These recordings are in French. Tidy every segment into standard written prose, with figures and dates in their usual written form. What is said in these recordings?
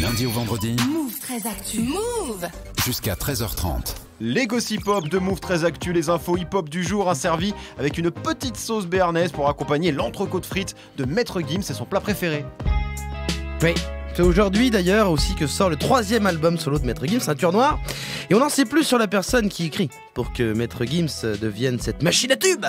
Du lundi au vendredi. Move 13 Actu. Move Jusqu'à 13h30. Les gossip hop de Move 13 Actu, les infos hip-hop du jour asservies avec une petite sauce béarnaise pour accompagner l'entrecôte frites de Maître Gims et son plat préféré. Oui, c'est aujourd'hui d'ailleurs aussi que sort le 3e album solo de Maître Gims, Ceinture Noire. Et on n'en sait plus sur la personne qui écrit pour que Maître Gims devienne cette machine à tube,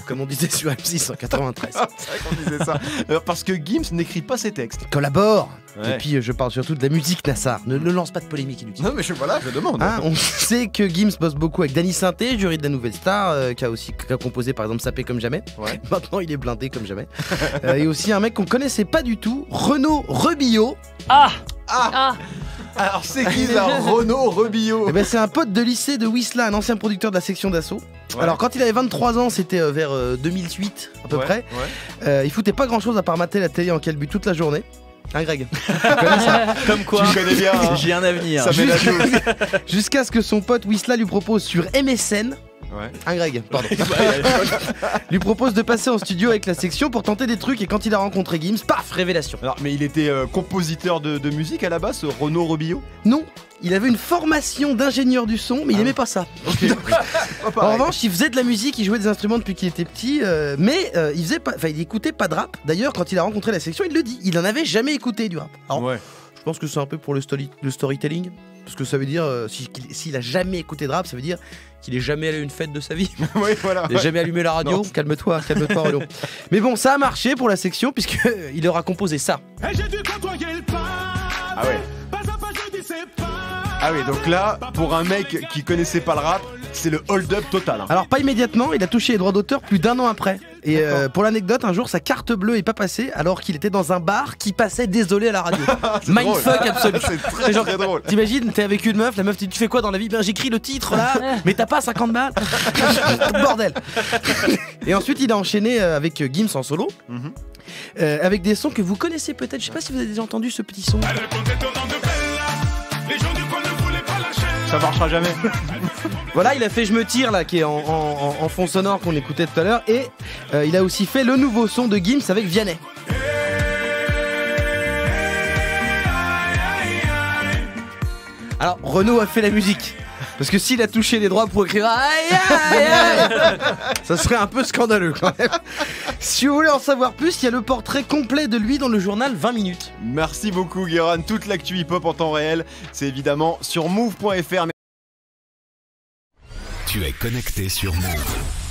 comme on disait sur M6 en 93. C'est vrai qu'on disait ça. Parce que Gims n'écrit pas ses textes. Collabore. Ouais. Et puis je parle surtout de la musique, Nassar. Ne lance pas de polémique inutile. Non mais je demande. Hein, on sait que Gims bosse beaucoup avec Danny Sainté, jury de la Nouvelle Star, qui a composé par exemple Sapé comme jamais. Ouais. Maintenant il est blindé comme jamais. Et aussi un mec qu'on connaissait pas du tout, Renaud Rebillot. Alors c'est qui ça, Renaud Rebillot? Eh ben, c'est un pote de lycée de Wisla, un ancien producteur de la section d'assaut. Ouais. Alors quand il avait 23 ans, c'était vers 2008 à peu près. Ouais. Il foutait pas grand chose à part mater la télé en calbu toute la journée. Hein Greg? Tu connais ça? Comme quoi, Tu connais bien, hein. j'ai un avenir. Ça fait la chose. Jusqu'à ce que son pote Wisla lui propose sur MSN. Ouais. Hein Greg, pardon. Lui propose de passer en studio avec la section pour tenter des trucs, et quand il a rencontré Gims, paf, révélation. Alors mais il était compositeur de musique à la base, ce Renaud Rebillot? Non, il avait une formation d'ingénieur du son, mais il aimait pas ça. Ok. En revanche, il faisait de la musique, il jouait des instruments depuis qu'il était petit, mais il écoutait pas de rap. D'ailleurs, quand il a rencontré la section, il le dit, il en avait jamais écouté du rap. Alors, Ouais. je pense que c'est un peu pour le storytelling, parce que ça veut dire, s'il a jamais écouté de rap, ça veut dire qu'il est jamais allé à une fête de sa vie. Oui, voilà. Il n'a jamais allumé la radio. Non. Calme-toi, Renaud. Mais bon, ça a marché pour la section, puisqu'il aura composé ça. Ah ouais. Ah oui, donc là, pour un mec qui connaissait pas le rap, c'est le hold-up total. Hein. Alors pas immédiatement, il a touché les droits d'auteur plus d'1 an après. Et pour l'anecdote, un jour sa carte bleue est pas passée alors qu'il était dans un bar qui passait désolé à la radio. Mindfuck absolu. C'est très, Genre, très drôle. T'imagines, t'es avec une meuf, la meuf dit tu fais quoi dans la vie? Ben j'écris le titre là, mais t'as pas 50 balles. Bordel. Et ensuite il a enchaîné avec Gims en solo, avec des sons que vous connaissez peut-être. Je sais pas si vous avez déjà entendu ce petit son. Ça marchera jamais. Voilà, il a fait Je me tire là, qui est en fond sonore qu'on écoutait tout à l'heure, et il a aussi fait le nouveau son de Gims avec Vianney. Alors Renaud a fait la musique, parce que s'il a touché les droits pour écrire aïe aïe aïe, ça serait un peu scandaleux quand même. Si vous voulez en savoir plus, il y a le portrait complet de lui dans le journal 20 minutes. Merci beaucoup Guéran, toute l'actu hip-hop en temps réel, c'est évidemment sur move.fr. Tu es connecté sur Move.